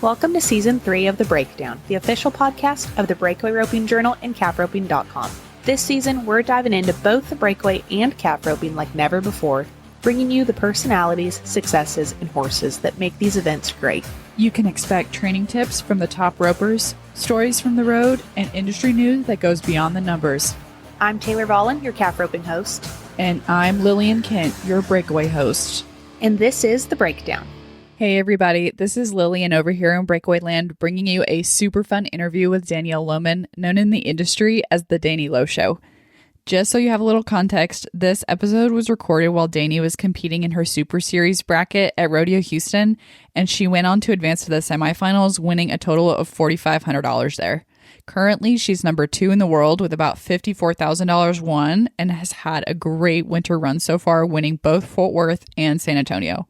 Welcome to Season 3 of The Breakdown, the official podcast of the Breakaway Roping Journal and CapRoping.com. This season, we're diving into both the breakaway and cap roping like never before, bringing you the personalities, successes, and horses that make these events great. You can expect training tips from the top ropers, stories from the road, and industry news that goes beyond the numbers. I'm Taylor Vollen, your cap roping host. And I'm Lillian Kent, your breakaway host. And this is The Breakdown. Hey everybody, this is Lillian over here in Breakaway Land, bringing you a super fun interview with Danielle Lowman, known in the industry as the DLOW Show. Just so you have a little context, this episode was recorded while Dani was competing in her Super Series bracket at Rodeo Houston, and she went on to advance to the semifinals, winning a total of $4,500 there. Currently, she's number 2 in the world with about $54,000 won and has had a great winter run so far, winning both Fort Worth and San Antonio.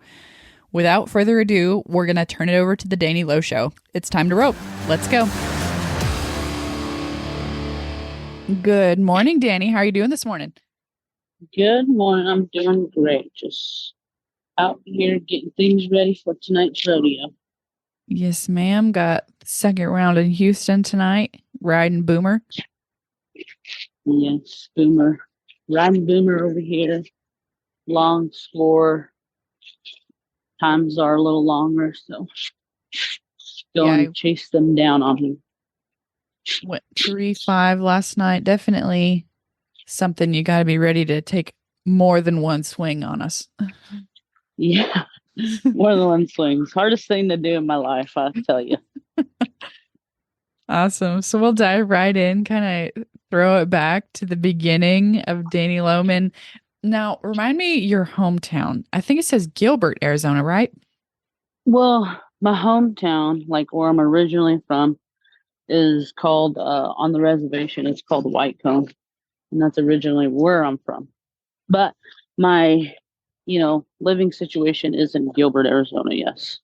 Without further ado, we're going to turn it over to the DLOW Show. It's time to rope. Let's go. Good morning, Dani. How are you doing this morning? Good morning. I'm doing great. Just out here getting things ready for tonight's rodeo. Yes, ma'am. Got the second round in Houston tonight. Riding Boomer. Yes, Boomer. Riding Boomer over here. Long score. Times are a little longer, so going to chase them down on him. Went 3-5 last night. Definitely something you got to be ready to take more than one swing on us. Yeah, more than one swing. Hardest thing to do in my life, I tell you. Awesome. So we'll dive right in, kind of throw it back to the beginning of Danielle Lowman. Now, remind me your hometown. I think it says Gilbert, Arizona, right? Well, my hometown, like where I'm originally from, is called, on the reservation, it's called Whitecomb. And that's originally where I'm from. But my, living situation is in Gilbert, Arizona, yes.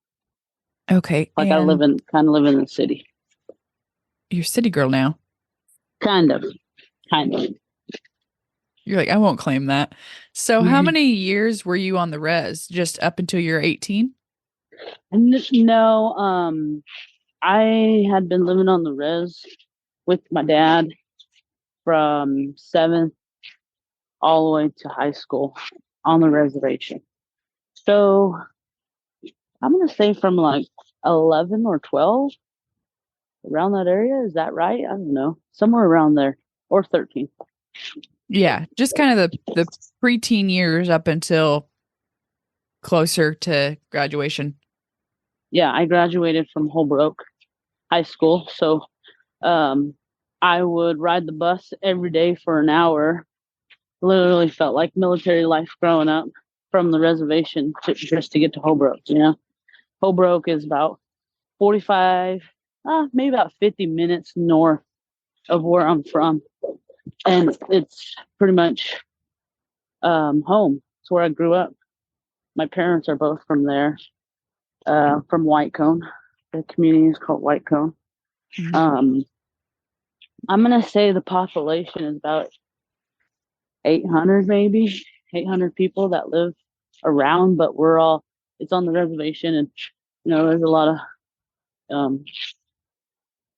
Okay. Like I live in the city. You're a city girl now. Kind of. You're like, I won't claim that. So how many years were you on the res? Just up until you're 18? No, I had been living on the res with my dad from 7th all the way to high school on the reservation. So I'm going to say from like 11 or 12, around that area. Is that right? I don't know. Somewhere around there. Or 13. Yeah, just kind of the preteen years up until closer to graduation. Yeah, I graduated from Holbrook High School, so I would ride the bus every day for an hour. Literally felt like military life growing up from the reservation just to get to Holbrook. Holbrook is about 45, maybe about 50 minutes north of where I'm from. And it's pretty much home. It's where I grew up. My parents are both from there, from Whitecomb. The community is called Whitecomb. Mm-hmm. I'm going to say the population is about 800, maybe 800 people that live around, but it's on the reservation, and there's a lot of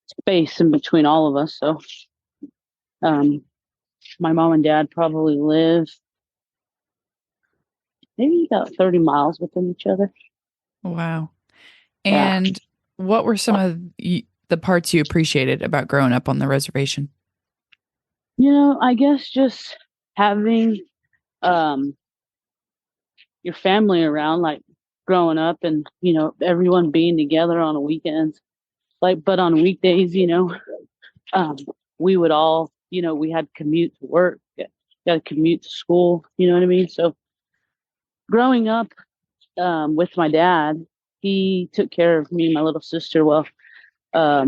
space in between all of us. So my mom and dad probably live maybe about 30 miles within each other. Wow. And what were some of the parts you appreciated about growing up on the reservation? I guess just having your family around, like growing up, and everyone being together on the weekends, but on weekdays, we would all, we had to commute to work, got to commute to school, you know what I mean? So growing up with my dad, he took care of me and my little sister. Well, my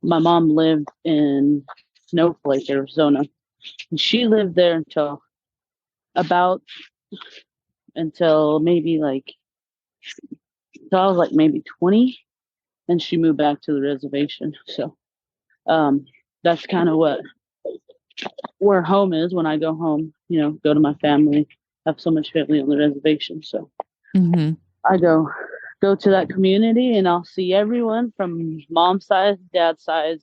mom lived in Snowflake, Arizona, and she lived there until maybe until I was like maybe 20, and she moved back to the reservation. So that's kind of where home is when I go home, go to my family. I have so much family on the reservation. So I go go to that community and I'll see everyone from mom's side, dad's side.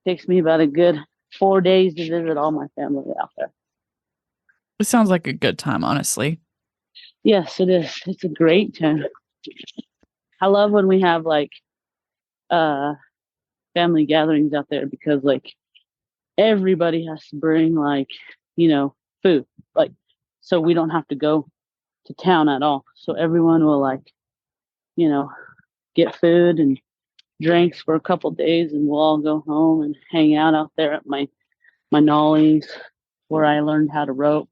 Takes me about a good 4 days to visit all my family out there. It sounds like a good time, honestly. Yes, it is. It's a great time. I love when we have like uh family gatherings out there because like everybody has to bring like, food. Like so we don't have to go to town at all. So everyone will like, you know, get food and drinks for a couple days and we'll all go home and hang out there at my nollies where I learned how to rope.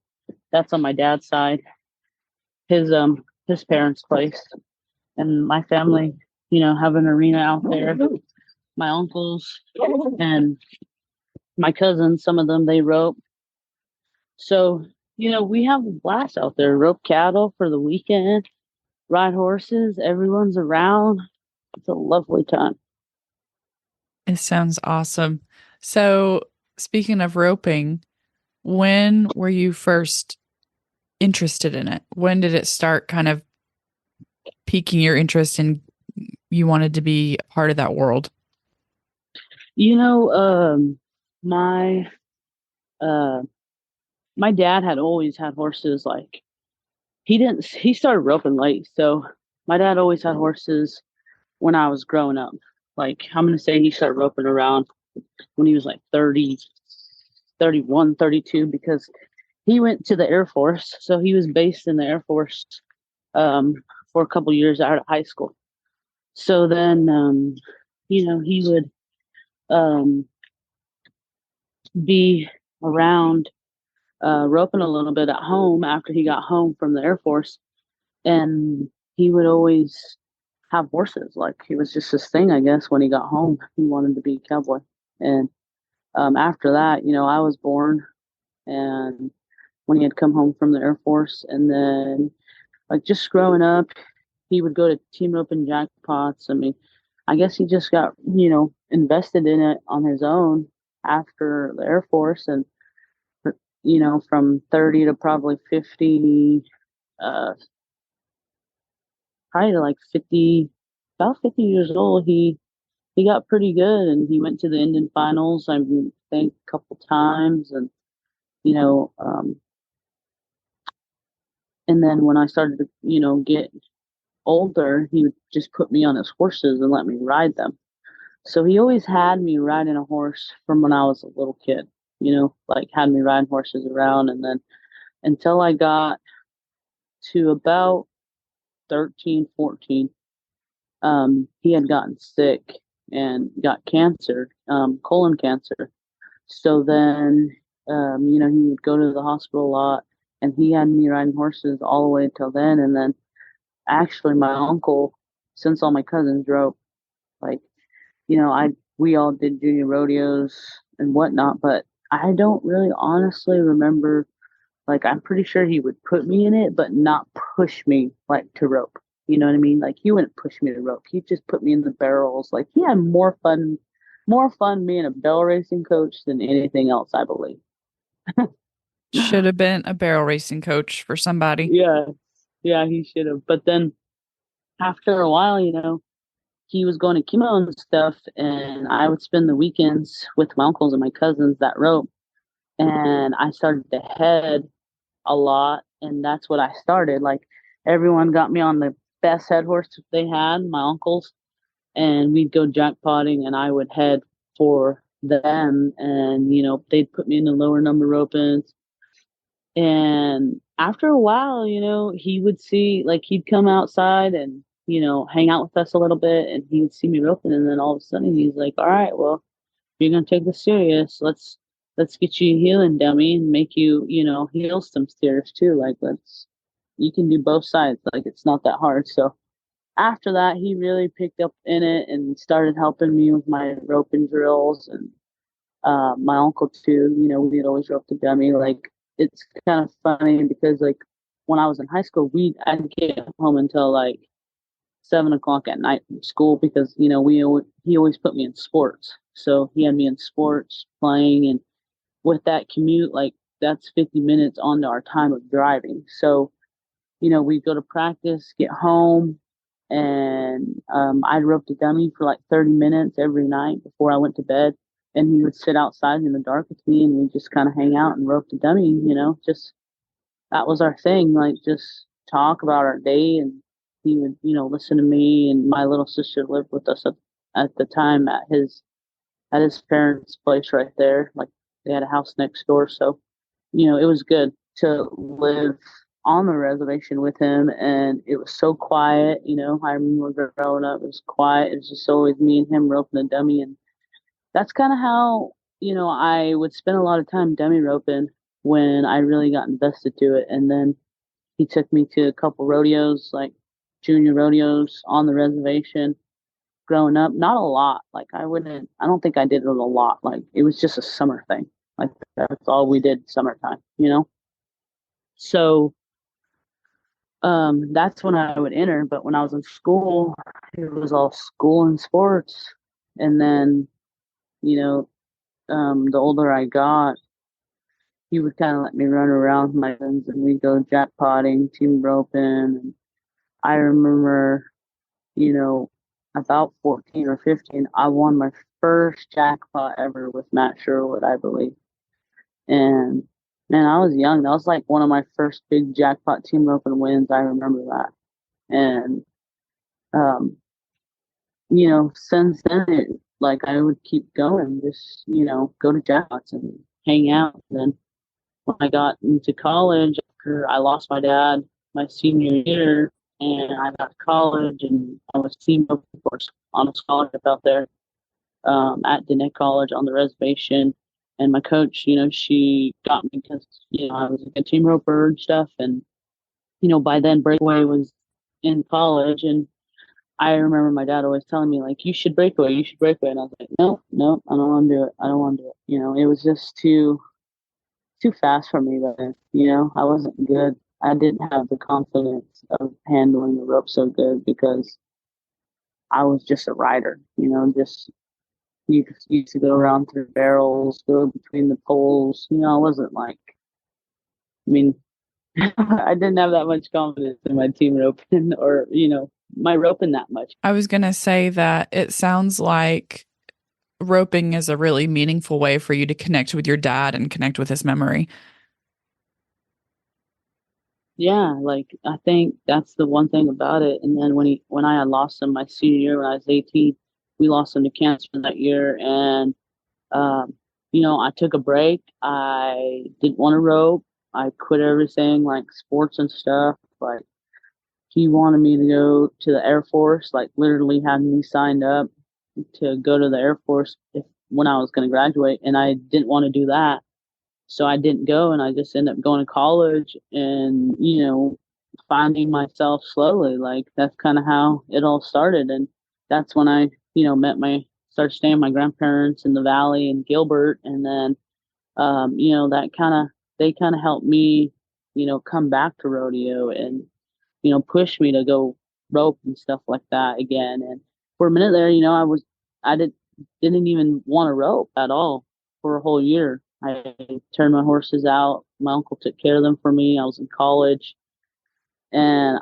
That's on my dad's side. His parents' place. And my family, have an arena out there. My uncles and my cousins, some of them they rope. So, we have a blast out there. Rope cattle for the weekend, ride horses, everyone's around. It's a lovely time. It sounds awesome. So, speaking of roping, when were you first interested in it? When did it start kind of piquing your interest and you wanted to be a part of that world? My my dad had always had horses. Like he started roping late. So my dad always had horses when I was growing up. Like I'm going to say he started roping around when he was like 30, 31, 32, because he went to the Air Force. So he was based in the Air Force for a couple years out of high school. So then, he would be around roping a little bit at home after he got home from the Air Force. And he would always have horses. Like it was just his thing, I guess, when he got home. He wanted to be a cowboy. And after that, I was born. And when he had come home from the Air Force, and then like just growing up, he would go to team roping jackpots. I mean, I guess he just got, invested in it on his own after the Air Force. And, from 30 to probably 50, uh, probably to like 50, about 50 years old, he got pretty good and he went to the Indian finals, I think a couple times. And, you know, um, and then when I started to, get older, he would just put me on his horses and let me ride them. So he always had me riding a horse from when I was a little kid, like had me riding horses around. And then until I got to about 13, 14, he had gotten sick and got cancer, colon cancer. So then, he would go to the hospital a lot and he had me riding horses all the way till then. And then actually my uncle, since all my cousins drove, like, we all did junior rodeos and whatnot, but I don't really honestly remember. Like, I'm pretty sure he would put me in it, but not push me like to rope. You know what I mean? Like, he wouldn't push me to rope. He'd just put me in the barrels. Like, he had more fun being a barrel racing coach than anything else, I believe. Should have been a barrel racing coach for somebody. Yeah, he should have. But then after a while, he was going to chemo and stuff, and I would spend the weekends with my uncles and my cousins that rope. And I started to head a lot, and that's what I started. Like everyone got me on the best head horse they had, my uncles, and we'd go jackpotting, and I would head for them, and they'd put me in the lower number ropings. And after a while, he would see, like, he'd come outside and hang out with us a little bit, and he would see me roping, and then all of a sudden he's like, "All right, well, you're gonna take this serious. Let's get you a healing dummy and make you, heal some steers too. Like you can do both sides. Like it's not that hard." So after that, he really picked up in it and started helping me with my roping drills. And my uncle too, we'd always rope the dummy. Like it's kind of funny because like when I was in high school, I'd get home until like 7 o'clock at night from school because he always put me in sports. So he had me in sports playing, and with that commute, like that's 50 minutes onto our time of driving. So we'd go to practice, get home, And I'd rope the dummy for like 30 minutes every night before I went to bed. And he would sit outside in the dark with me, and we'd just kind of hang out and rope the dummy, just that was our thing, like just talk about our day. And he would, listen to me. And my little sister lived with us at the time at his parents' place right there. Like they had a house next door. So, it was good to live on the reservation with him. And it was so quiet. I remember growing up, it was quiet. It was just always me and him roping the dummy. And that's kind of how, I would spend a lot of time dummy roping when I really got invested to it. And then he took me to a couple rodeos, like junior rodeos on the reservation growing up. Not a lot. Like I don't think I did it a lot. Like it was just a summer thing. Like that's all we did summertime. So that's when I would enter. But when I was in school, it was all school and sports. And then, you know, the older I got, he would kind of let me run around with my friends, and we'd go jackpotting, team roping. And I remember, you know, about 14 or 15, I won my first jackpot ever with Matt Sherwood, I believe. And man, I was young. That was like one of my first big jackpot team roping wins. I remember that. And, um, since then, like I would keep going, just, go to jackpots and hang out. And then when I got into college, after I lost my dad my senior year, and I got to college, and I was team roping, of course, on a scholarship out there at Danielle College on the reservation. And my coach, she got me because, I was a team roper and stuff. And, by then Breakaway was in college. And I remember my dad always telling me, like, you should Breakaway, you should Breakaway. And I was like, no, no, I don't want to do it. I don't want to do it. It was just too fast for me then. I wasn't good. I didn't have the confidence of handling the rope so good because I was just a rider, just you used to go around through barrels, go between the poles. I wasn't like, I mean, I didn't have that much confidence in my team roping or, my roping that much. I was going to say that it sounds like roping is a really meaningful way for you to connect with your dad and connect with his memory. Yeah, like I think that's the one thing about it. And then when I had lost him my senior year when I was 18, we lost him to cancer that year. And I took a break. I didn't want to rope. I quit everything like sports and stuff. Like he wanted me to go to the Air Force, like literally had me signed up to go to the Air Force when I was going to graduate, and I didn't want to do that. So I didn't go, and I just ended up going to college and, finding myself slowly. Like that's kind of how it all started. And that's when I, started staying with my grandparents in the Valley in Gilbert. And then, they kind of helped me, come back to rodeo and, push me to go rope and stuff like that again. And for a minute there, I didn't even want to rope at all for a whole year. I turned my horses out. My uncle took care of them for me. I was in college. And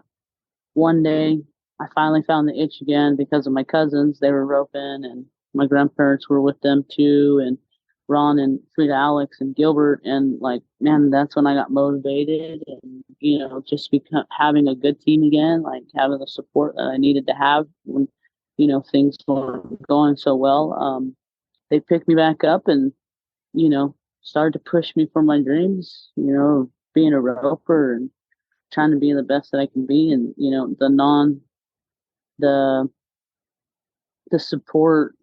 one day I finally found the itch again because of my cousins. They were roping, and my grandparents were with them too. And Ron and Frida Alex and Gilbert. And like, man, that's when I got motivated and, just having a good team again, like having the support that I needed to have when, things weren't going so well. They picked me back up and, started to push me for my dreams, being a roper and trying to be the best that I can be. And, the the support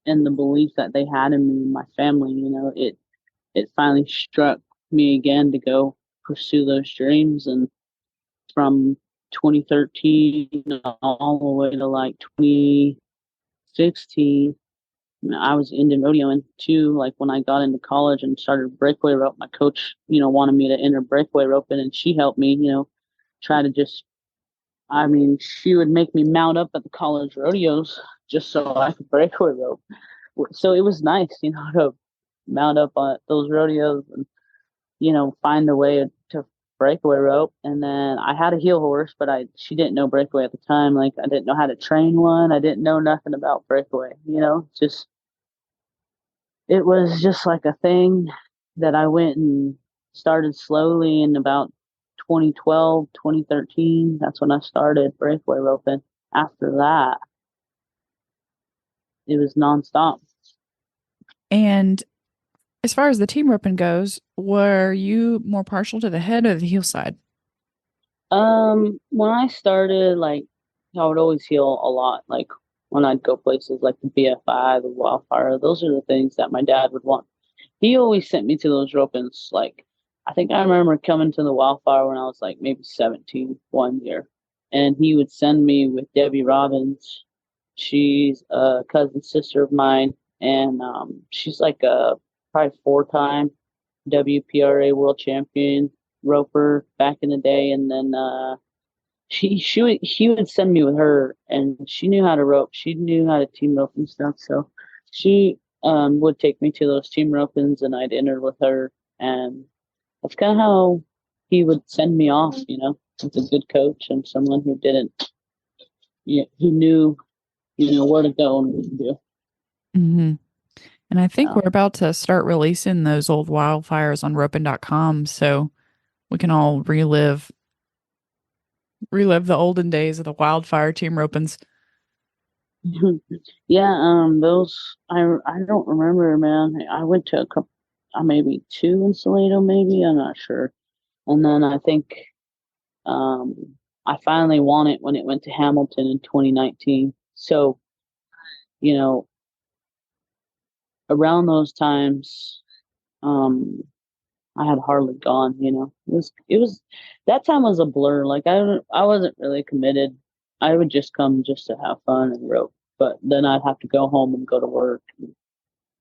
and the belief that they had in me and my family, it finally struck me again to go pursue those dreams. And from 2013 all the way to like 2016, I was Indian rodeoing too. Like when I got into college and started breakaway rope, my coach, wanted me to enter breakaway roping, and she helped me, try to she would make me mount up at the college rodeos just so I could breakaway rope. So it was nice, to mount up on those rodeos and, find a way to breakaway rope, and then I had a heel horse, but she didn't know breakaway at the time. Like I didn't know how to train one. I didn't know nothing about breakaway. Just it was just like a thing that I went and started slowly in about 2012, 2013. That's when I started breakaway roping. After that, it was nonstop. And as far as the team roping goes, were you more partial to the head or the heel side? When I started, like, I would always heel a lot. Like when I'd go places like the BFI, the Wildfire, those are the things that my dad would want. He always sent me to those ropings. Like, I think I remember coming to the Wildfire when I was like maybe 17 one year, and he would send me with Debbie Robbins. She's a cousin sister of mine, and she's like a probably 4-time WPRA world champion roper back in the day, and then he would send me with her, and she knew how to rope. She knew how to team rope and stuff. So she would take me to those team ropings, and I'd enter with her, and that's kind of how he would send me off. With a good coach and someone who didn't, who knew, where to go and what to do. Mm-hmm. And I think Yeah. we're about to start releasing those old wildfires on roping.com, so we can all relive the olden days of the wildfire team ropings. Yeah, those I don't remember, man. I went to a couple, maybe two in Salado, maybe I'm not sure, and then I think I finally won it when it went to Hamilton in 2019. So you know, around those times, um, I had hardly gone. It was that time was a blur. Like I wasn't really committed. I would just come just to have fun and rope, but then I'd have to go home and go to work.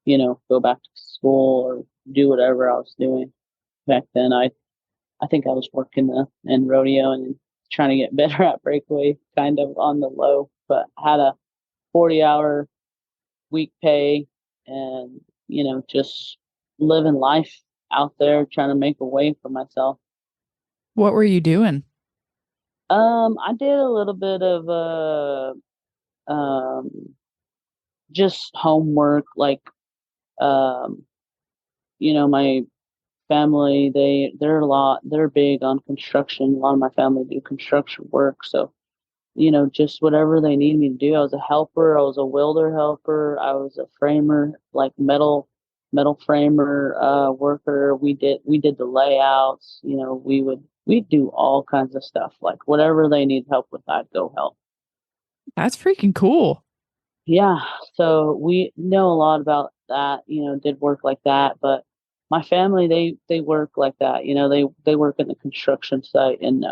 Go back to school or do whatever I was doing back then. I think I was working in rodeo and trying to get better at breakaway, kind of on the low, but I had a 40-hour week pay, and just living life out there, trying to make a way for myself. What were you doing? I did a little bit of um just homework, like um my family, they're big on construction. A lot of my family do construction work, so just whatever they need me to do. I was a helper, I was a welder helper, I was a framer, like metal framer, worker. We did the layouts. We'd do all kinds of stuff, like whatever they need help with, I'd go help. That's freaking cool. Yeah, so we know a lot about that. Did work like that, but my family, they work like that. They work in the construction site, and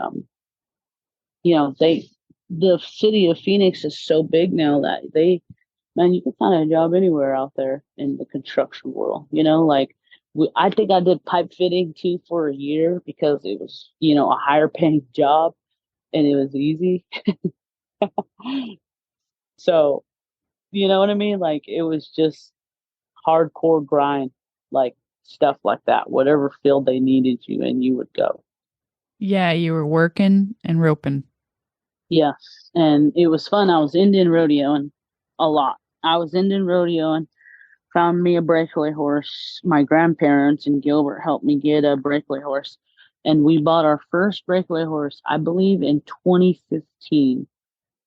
they the city of Phoenix is so big now that man, you can find a job anywhere out there in the construction world. Like I think I did pipe fitting too for a year because it was a higher paying job and it was easy. So you know what I mean? Like it was just hardcore grind, like stuff like that. Whatever field they needed you in, you would go. Yeah, you were working and roping. Yes, and it was fun. I was Indian rodeoing a lot. I was Indian rodeoing, found me a breakaway horse. My grandparents in Gilbert helped me get a breakaway horse, and we bought our first breakaway horse, I believe, in 2015.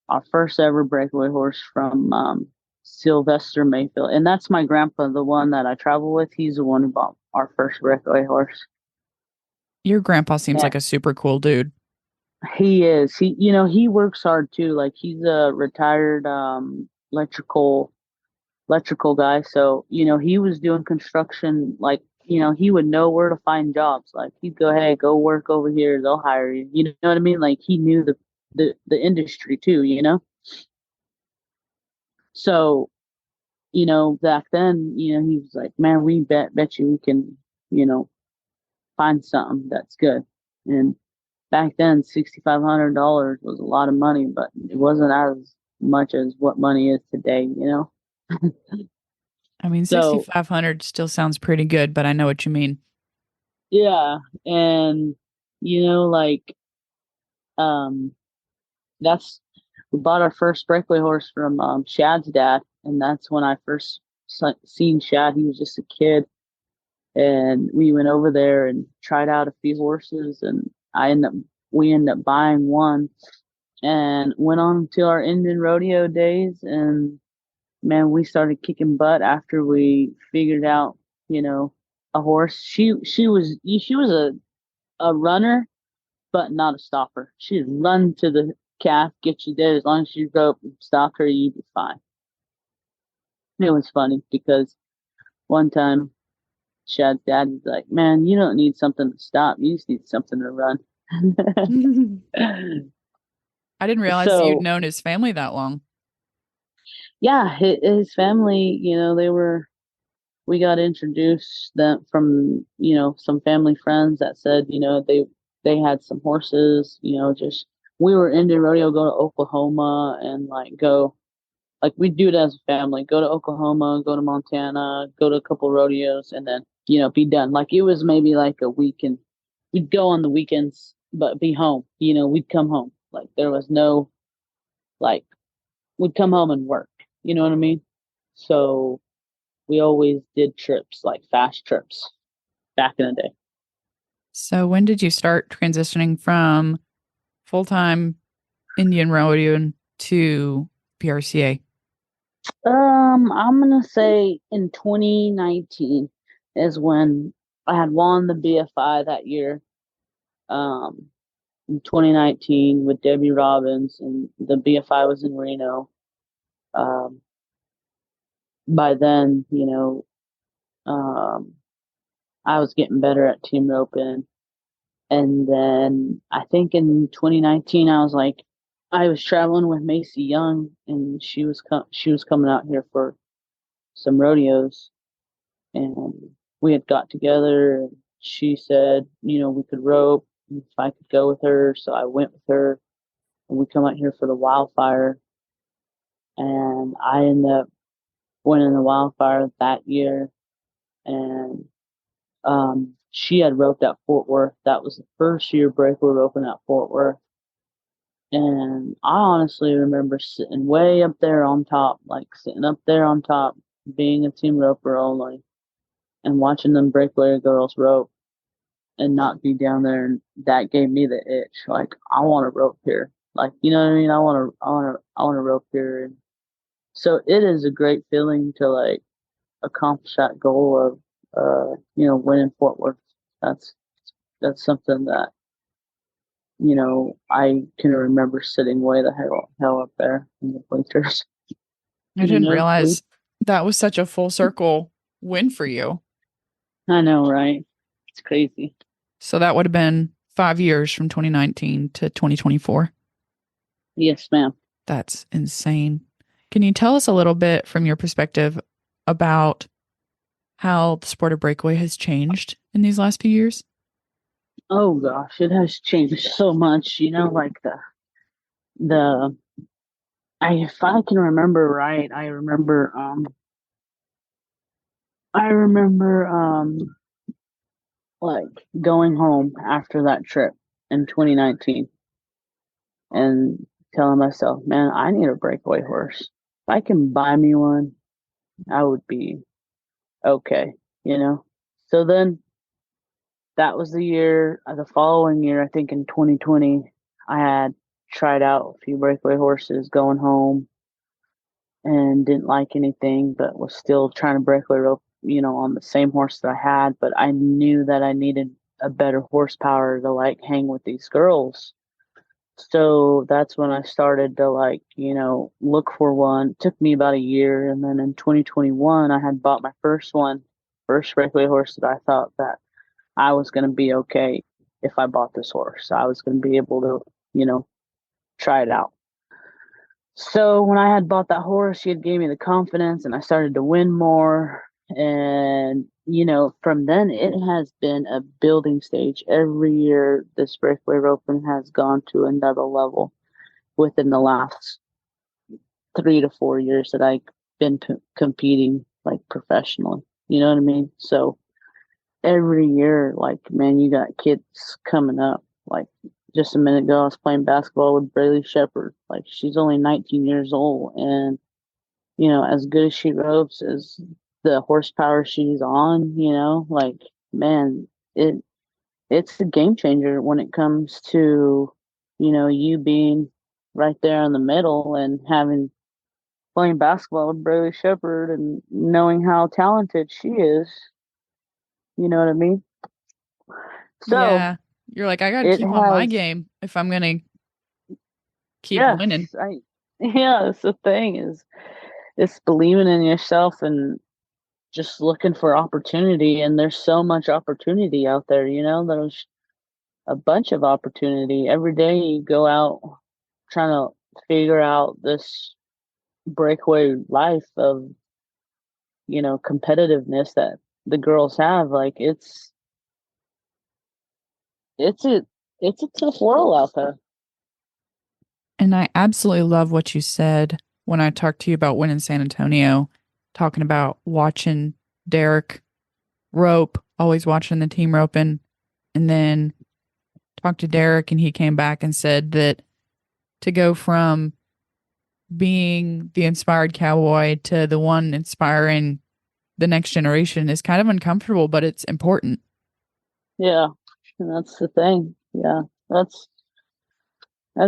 Our first ever breakaway horse from Sylvester Mayfield, and that's my grandpa, the one that I travel with. He's the one who bought our first breakaway horse. Your grandpa seems Yeah, like a super cool dude. he is. He works hard too. Like he's a retired electrical guy. So, he was doing construction, like, he would know where to find jobs. Like he'd go, hey, go work over here, they'll hire you. You know what I mean? Like he knew the industry too. So, back then, he was like, man, we bet you we can, find something that's good. And back then, $6,500 was a lot of money, but it wasn't as much as what money is today. I mean, So 6,500 still sounds pretty good, but I know what you mean. yeah, and Like, um, that's we bought our first breakaway horse from Shad's dad, and that's when I first seen Shad. He was just a kid, and we went over there and tried out a few horses, and we ended up buying one, and went on to our Indian rodeo days, and man, we started kicking butt after we figured out, a horse. She was a runner, but not a stopper. She'd run to the calf, get you there. As long as you go up and stop her, you'd be fine. It was funny because one time Shad's dad was like, "Man, you don't need something to stop. You just need something to run." I didn't realize you'd So known his family that long. yeah, his family, we got introduced them from, some family friends that said, they had some horses, just we were into rodeo, go to Oklahoma and like we'd do it as a family, go to Oklahoma, go to Montana, go to a couple rodeos and then, be done. Like it was maybe like a week and we'd go on the weekends, but be home, we'd come home. Like there was no, like, we'd come home and work, you know what I mean? So we always did trips, like fast trips back in the day. So when did you start transitioning from full-time Indian rodeo to PRCA? I'm gonna say in 2019 is when I had won the BFI that year. Um, in 2019 with Debbie Robbins, and the BFI was in Reno. Um, by then, I was getting better at team roping. And then I think in 2019, I was traveling with Macy Young, and she was coming out here for some rodeos, and we had got together. And she said, we could rope if I could go with her, so I went with her, and we come out here for the wildfire, and I ended up winning the wildfire that year, and she had roped at Fort Worth. That was the first year Breakaway roping at Fort Worth. And I honestly remember sitting way up there on top, like sitting up there on top, being a team roper only, and watching them breakaway girls rope and not be down there. And that gave me the itch. Like, I want to rope here. Like, you know what I mean? I want to rope here. And so it is a great feeling to like accomplish that goal of, winning Fort Worth. That's, that's something that, I can remember sitting way the hell up there in the bleachers. I didn't realize that was such a full circle win for you. I know, right? It's crazy. So that would have been 5 years from 2019 to 2024. Yes, ma'am. That's insane. Can you tell us a little bit from your perspective about how the sport of breakaway has changed in these last few years? Oh gosh, it has changed so much. Like the if I can remember right, I remember like going home after that trip in 2019 and telling myself, man, I need a breakaway horse. If I can buy me one, I would be okay, So then that was the following year, I think in 2020, I had tried out a few breakaway horses going home and didn't like anything, but was still trying to breakaway rope, on the same horse that I had. But I knew that I needed a better horsepower to like hang with these girls. So that's when I started to look for one. It took me about a year. And then in 2021, I had bought my first breakaway horse that I thought that I was going to be okay if I bought this horse. I was going to be able to, try it out. So when I had bought that horse, she had gave me the confidence and I started to win more. And, from then it has been a building stage. Every year this breakaway roping has gone to another level within the last 3 to 4 years that I've been competing like professionally. You know what I mean? So every year, like, man, you got kids coming up Like just a minute ago, I was playing basketball with Braylee Shepherd. Like she's only 19 years old, and as good as she ropes, as the horsepower she's on, like man, it it's a game changer when it comes to you being right there in the middle and having playing basketball with Braylee Shepherd and knowing how talented she is. You know what I mean? So Yeah. You're like, I got to it keep on my has, game if I'm going to keep yes, winning. yeah, that's the thing is it's believing in yourself and just looking for opportunity. And there's so much opportunity out there, there's a bunch of opportunity. Every day you go out trying to figure out this breakaway life of, competitiveness that the girls have. Like it's a it's a tough world out there. And I absolutely love what you said when I talked to you about winning San Antonio, talking about watching Derek rope, always watching the team roping. And then talked to Derek, and he came back and said that to go from being the inspired cowboy to the one inspiring the next generation is kind of uncomfortable, but it's important. Yeah, and that's the thing. Yeah, that's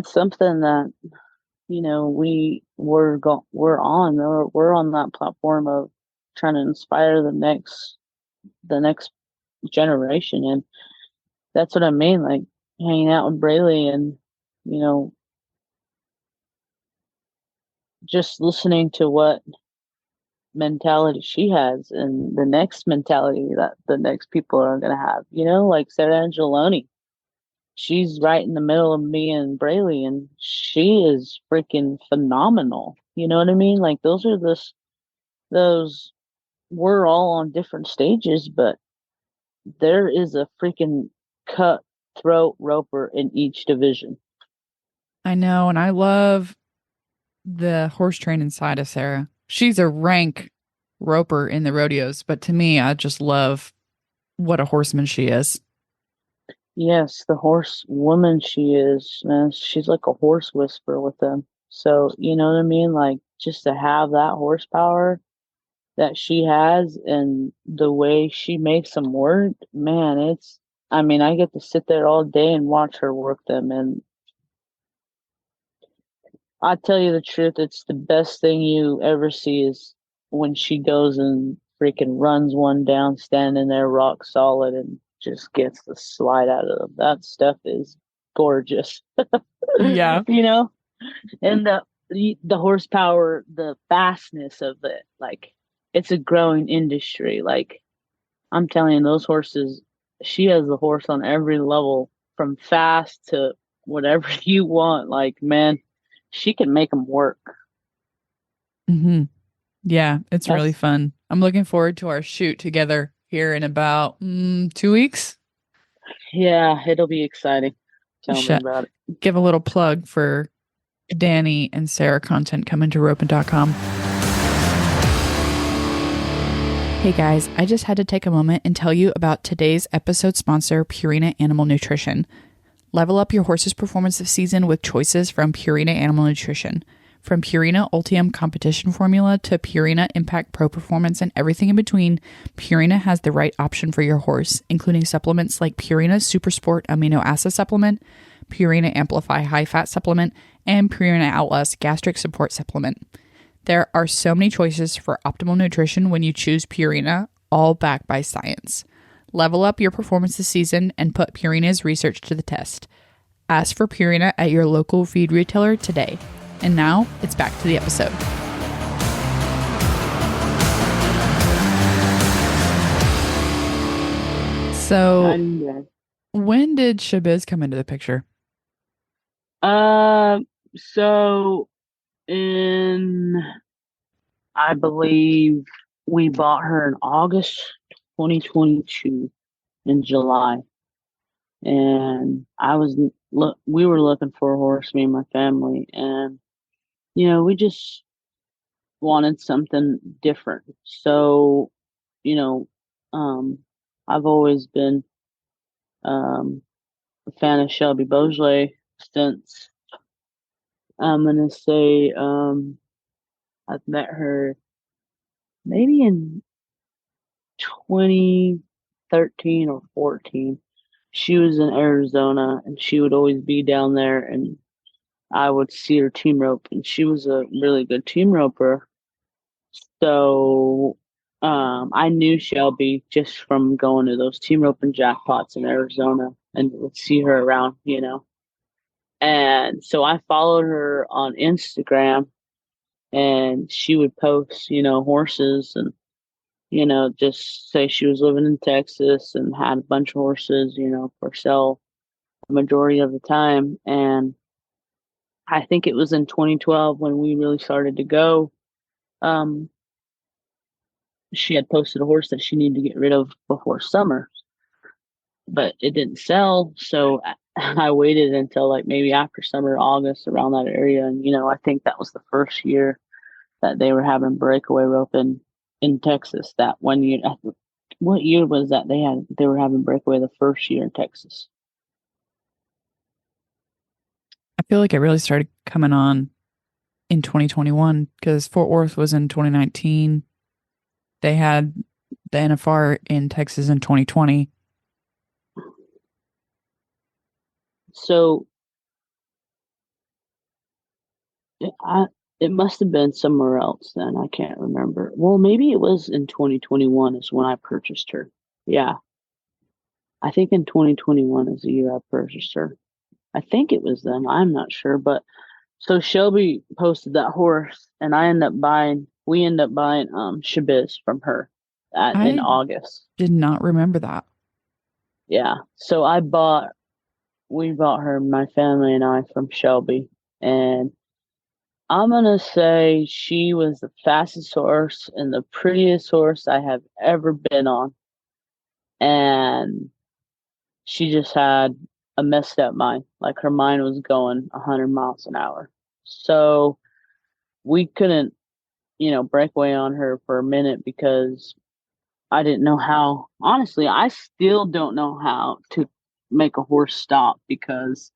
something that we're on that platform of trying to inspire the next generation, and that's what I mean. Like hanging out with Braylee and you know just listening to what mentality she has and the next mentality that the next people are going to have. Like Sarah Angeloni, she's right in the middle of me and Braylee, and she is freaking phenomenal. You know what I mean? Like those we're all on different stages, but there is a freaking cutthroat roper in each division. I know, and I love the horse training side of Sarah. She's a rank roper in the rodeos, but to me, I just love what a horseman she is. Yes, the horse woman she is, man. She's like a horse whisperer with them. So, you know what I mean? Like just to have that horsepower that she has and the way she makes them work, man, I mean, I get to sit there all day and watch her work them. And I tell you the truth, it's the best thing you ever see is when she goes and freaking runs one down, standing there rock solid and just gets the slide out of them. That stuff is gorgeous. Yeah. you know? And the horsepower, the fastness of it, like it's a growing industry. Like I'm telling you, those horses, she has the horse on every level from fast to whatever you want. Like, man, she can make them work. Hmm. Yeah, it's really That's, fun. I'm looking forward to our shoot together here in about 2 weeks. yeah, it'll be exciting. Tell me Shut. about it. Give a little plug for Danny and Sarah content coming to roping.com. Hey guys, I just had to take a moment and tell you about today's episode sponsor, Purina Animal Nutrition. Level up your horse's performance this season with choices from Purina Animal Nutrition. From Purina Ultium Competition Formula to Purina Impact Pro Performance and everything in between, Purina has the right option for your horse, including supplements like Purina Super Sport Amino Acid Supplement, Purina Amplify High Fat Supplement, and Purina Outlast Gastric Support Supplement. There are so many choices for optimal nutrition when you choose Purina, all backed by science. Level up your performance this season and put Purina's research to the test. Ask for Purina at your local feed retailer today. And now, it's back to the episode. So, when did Shabiz come into the picture? So in, I believe we bought her in August 2022 in July. And we were looking for a horse, me and my family, and we just wanted something different. So, you know, um, I've always been um a fan of Shelby Beaujolais since I'm gonna say I've met her maybe in 2013 or 14. She was in Arizona and she would always be down there and I would see her team rope and she was a really good team roper. So I knew Shelby just from going to those team roping jackpots in Arizona and would see her around. And so I followed her on Instagram and she would post, horses and, just say she was living in Texas and had a bunch of horses, for sale the majority of the time. And I think it was in 2012 when we really started to go. Um, she had posted a horse that she needed to get rid of before summer, but it didn't sell. So I waited until like maybe after summer, August, around that area. And, I think that was the first year that they were having breakaway roping in Texas. That one year, what year was that they were having breakaway the first year in Texas? I feel like it really started coming on in 2021 because Fort Worth was in 2019. They had the NFR in Texas in 2020. So it must have been somewhere else then. I can't remember. Well, maybe it was in 2021 is when I purchased her. Yeah. I think in 2021 is the year I purchased her. I think it was then. I'm not sure. But so Shelby posted that horse and we end up buying Shabiz from her in I August. did not remember that. Yeah. So we bought her, my family and I, from Shelby. And I'm going to say she was the fastest horse and the prettiest horse I have ever been on. And she just had a messed up mind. Like her mind was going 100 miles an hour. So we couldn't, break away on her for a minute because I didn't know how. Honestly, I still don't know how to make a horse stop because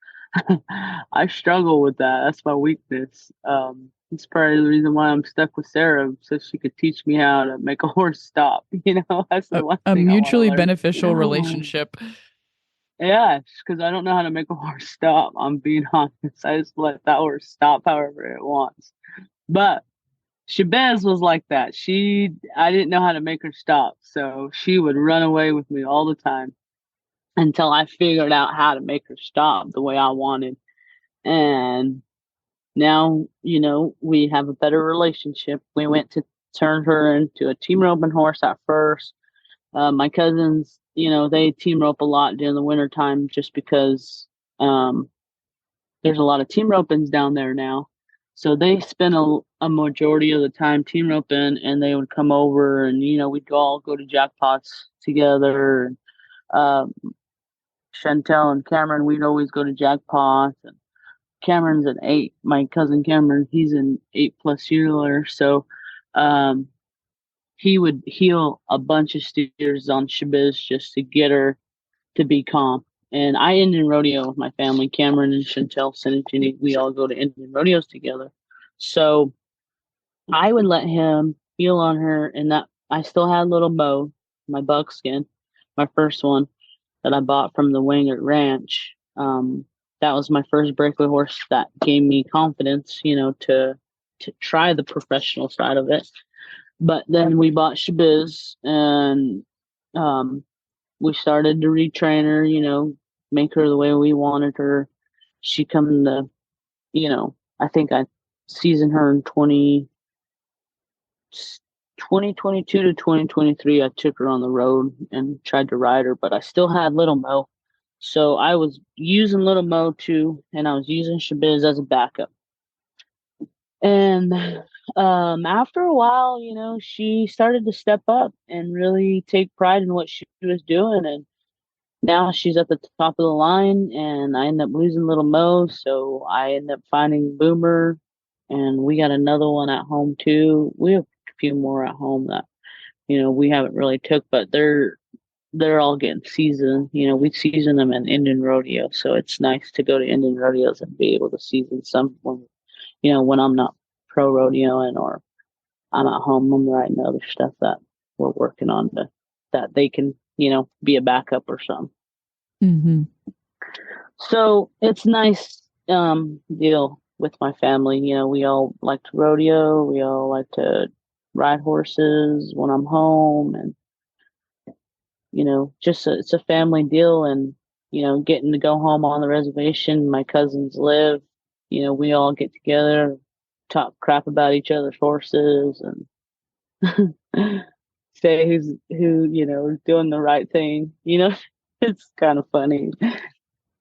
I struggle with that. That's my weakness. It's probably the reason why I'm stuck with Sarah, so she could teach me how to make a horse stop. That's the one A thing I want to mutually learn. beneficial relationship. Yeah, because I don't know how to make a horse stop. I'm being honest. I just let that horse stop however it wants. But Shabazz was like that. I didn't know how to make her stop, so she would run away with me all the time until I figured out how to make her stop the way I wanted. And now, we have a better relationship. We went to turn her into a team roping horse at first. My cousins, they team rope a lot during the winter time just because there's a lot of team ropings down there now. So they spend a majority of the time team roping and they would come over and, we'd all go to jackpots together. Um, Chantel and Cameron, we'd always go to jackpots. And Cameron's an 8. My cousin Cameron, he's an 8+ yearler. So he would heel a bunch of steers on Shabiz just to get her to be calm. And I Indian rodeo with my family. Cameron and Chantel, Sin and Jenny, we all go to Indian rodeos together. So I would let him heel on her, and that I still had little Mo, my buckskin, my first one that I bought from the Wingert Ranch. That was my first breakaway horse that gave me confidence, to try the professional side of it. But then we bought Shabiz, and we started to retrain her, make her the way we wanted her. She come to, I think I seasoned her in 2022 to 2023. I took her on the road and tried to ride her, but I still had Little Mo. So I was using Little Mo too, and I was using Shabiz as a backup. And after a while, she started to step up and really take pride in what she was doing. And now she's at the top of the line, and I end up losing Little Mo, so I end up finding Boomer, and we got another one at home too. We have a few more at home that we haven't really took, but they're all getting seasoned. We season them in Indian rodeo, so it's nice to go to Indian rodeos and be able to season some when I'm not pro rodeoing or I'm at home. I'm writing other stuff that we're working on that they can be a backup or something. Mm-hmm. So it's nice deal with my family. We all like to rodeo. We all like to ride horses when I'm home, and just it's a family deal. And getting to go home on the reservation. My cousins live. We all get together, talk crap about each other's horses, and say who's doing the right thing. It's kind of funny.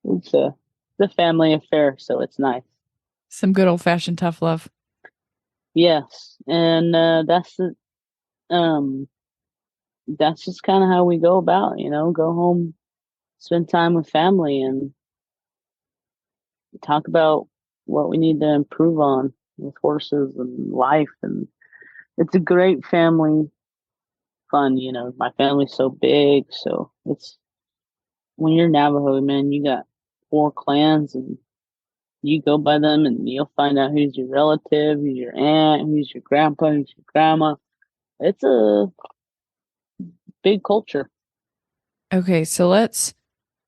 It's a family affair, so it's nice. Some good old fashioned tough love. Yes, and um that's just kind of how we go about. Go home, spend time with family, and talk about what we need to improve on with horses and life. And it's a great family fun. My family's so big, so it's when you're Navajo, man, you got 4 clans, and you go by them, and you'll find out who's your relative, who's your aunt, who's your grandpa, who's your grandma. It's a big culture. Okay, so let's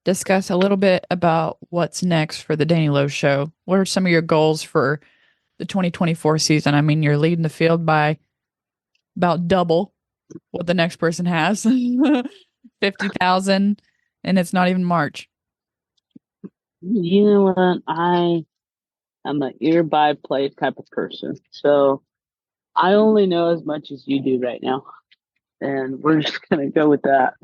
discuss a little bit about what's next for the Danny Lowe Show. What are some of your goals for the 2024 season? I mean, you're leading the field by about double what the next person has 50,000, and it's not even March. You know what? I am an ear by play type of person. So I only know as much as you do right now. And we're just going to go with that.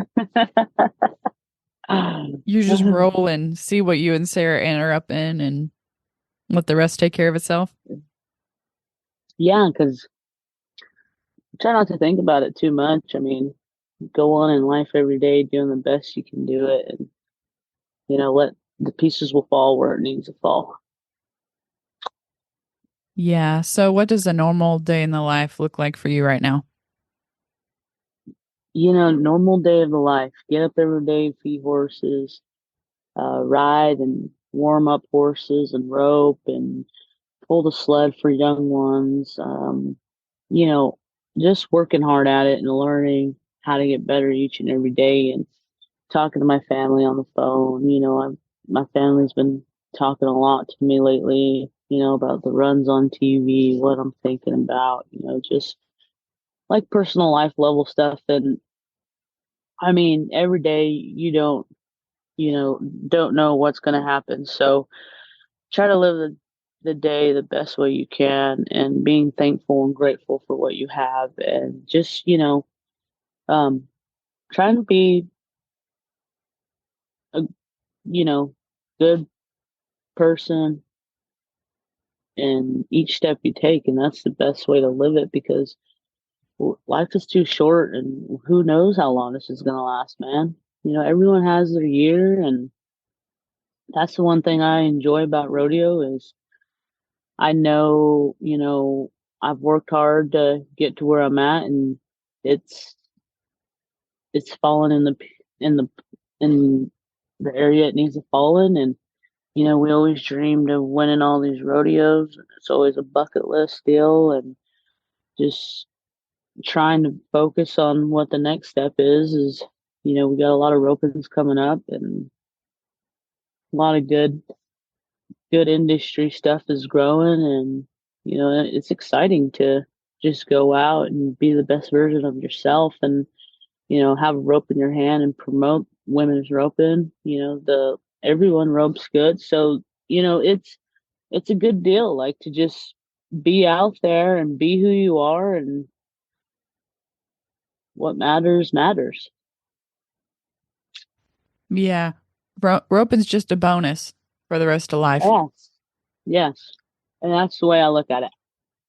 You just roll and see what you and Sarah Ann are up in and let the rest take care of itself. Yeah, because try not to think about it too much. I mean, go on in life every day doing the best you can do it. And, let the pieces will fall where it needs to fall. Yeah. So what does a normal day in the life look like for you right now? Normal day of the life. Get up every day, feed horses, ride and warm up horses and rope and pull the sled for young ones. You know, just working hard at it and learning how to get better each and every day, and talking to my family on the phone. My family's been talking a lot to me lately, about the runs on TV, what I'm thinking about, just like personal life level stuff. And I mean, every day don't know what's going to happen. So try to live the day the best way you can, and being thankful and grateful for what you have, and just, um, trying to be a, good person in each step you take. And that's the best way to live it, because life is too short, and who knows how long this is going to last, man. Everyone has their year, and that's the one thing I enjoy about rodeo is I know, I've worked hard to get to where I'm at, and it's fallen in the in the area it needs to fall in. And we always dreamed of winning all these rodeos. It's always a bucket list deal, and just trying to focus on what the next step is we got a lot of ropings coming up, and a lot of good industry stuff is growing. And it's exciting to just go out and be the best version of yourself, and have a rope in your hand and promote women's roping. The everyone ropes good, so it's a good deal, like, to just be out there and be who you are, and what matters matters. Yeah. Roping's just a bonus for the rest of life. Yes, yes, and that's the way I look at it.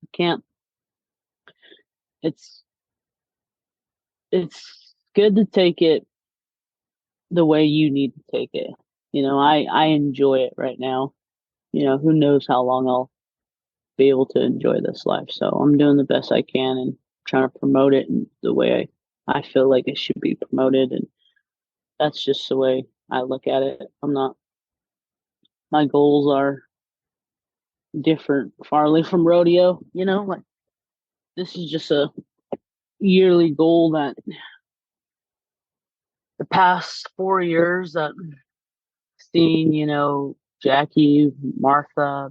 You can't. It's it's good to take it the way you need to take it. I enjoy it right now. Who knows how long I'll be able to enjoy this life. So I'm doing the best I can and trying to promote it in the way I feel like it should be promoted. And that's just the way I look at it. My goals are different, farly from rodeo, like this is just a yearly goal that the past 4 years that seeing, Jackie, Martha,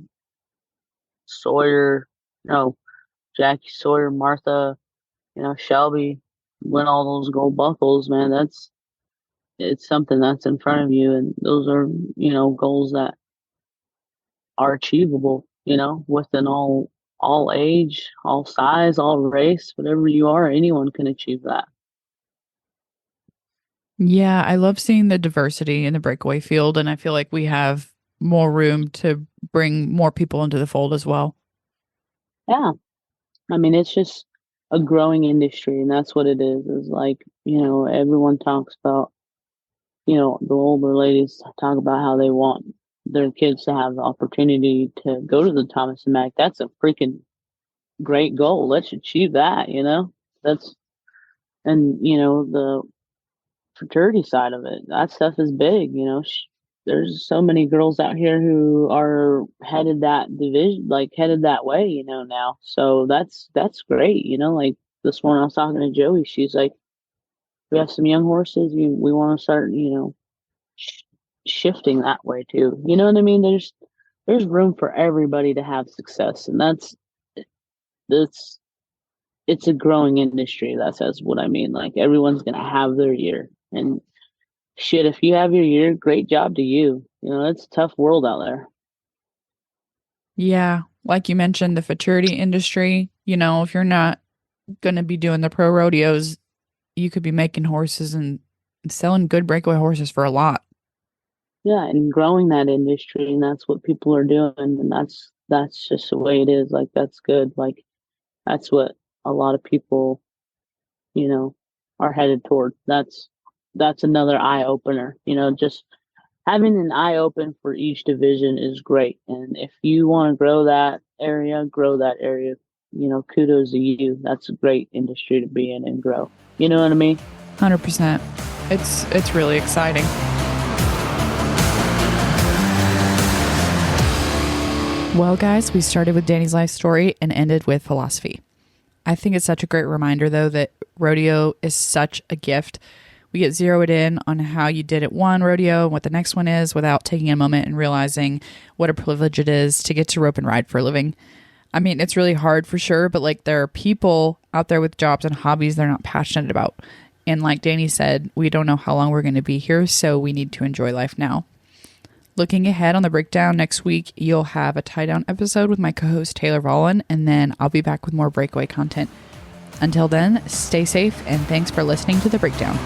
Sawyer, no, Jackie, Sawyer, Martha, Shelby win all those gold buckles, man, it's something that's in front of you. And those are, goals that are achievable, within all age, all size, all race, whatever you are, anyone can achieve that. Yeah, I love seeing the diversity in the breakaway field, and I feel like we have more room to bring more people into the fold as well. Yeah. I mean, it's just a growing industry, and that's what it is like, everyone talks about, the older ladies talk about how they want their kids to have the opportunity to go to the Thomas and Mack. That's a freaking great goal. Let's achieve that, that's, and, the fraternity side of it, that stuff is big, there's so many girls out here who are headed that division, like headed that way, now. So that's great, like this morning I was talking to Joey. She's like, we have some young horses. We want to start, shifting that way too. You know what I mean? There's room for everybody to have success, and that's it's a growing industry. That's what I mean. Like everyone's gonna have their year, and shit, if you have your year, great job to you. It's a tough world out there. Yeah, like you mentioned, the futurity industry, if you're not going to be doing the pro rodeos, you could be making horses and selling good breakaway horses for a lot. Yeah, and growing that industry, and that's what people are doing, and that's just the way it is. Like that's good. Like that's what a lot of people, are headed toward. That's another eye opener. Just having an eye open for each division is great. And if you want to grow that area, kudos to you. That's a great industry to be in and grow. You know what I mean? 100%. It's really exciting. Well, guys, we started with Danny's life story and ended with philosophy. I think it's such a great reminder, though, that rodeo is such a gift. We get zeroed in on how you did at one rodeo and what the next one is without taking a moment and realizing what a privilege it is to get to rope and ride for a living. I mean, it's really hard for sure, but like there are people out there with jobs and hobbies they're not passionate about. And like Danny said, we don't know how long we're going to be here, so we need to enjoy life now. Looking ahead on the breakdown next week, you'll have a tie-down episode with my co-host Taylor Vollen, and then I'll be back with more breakaway content. Until then, stay safe, and thanks for listening to The Breakdown.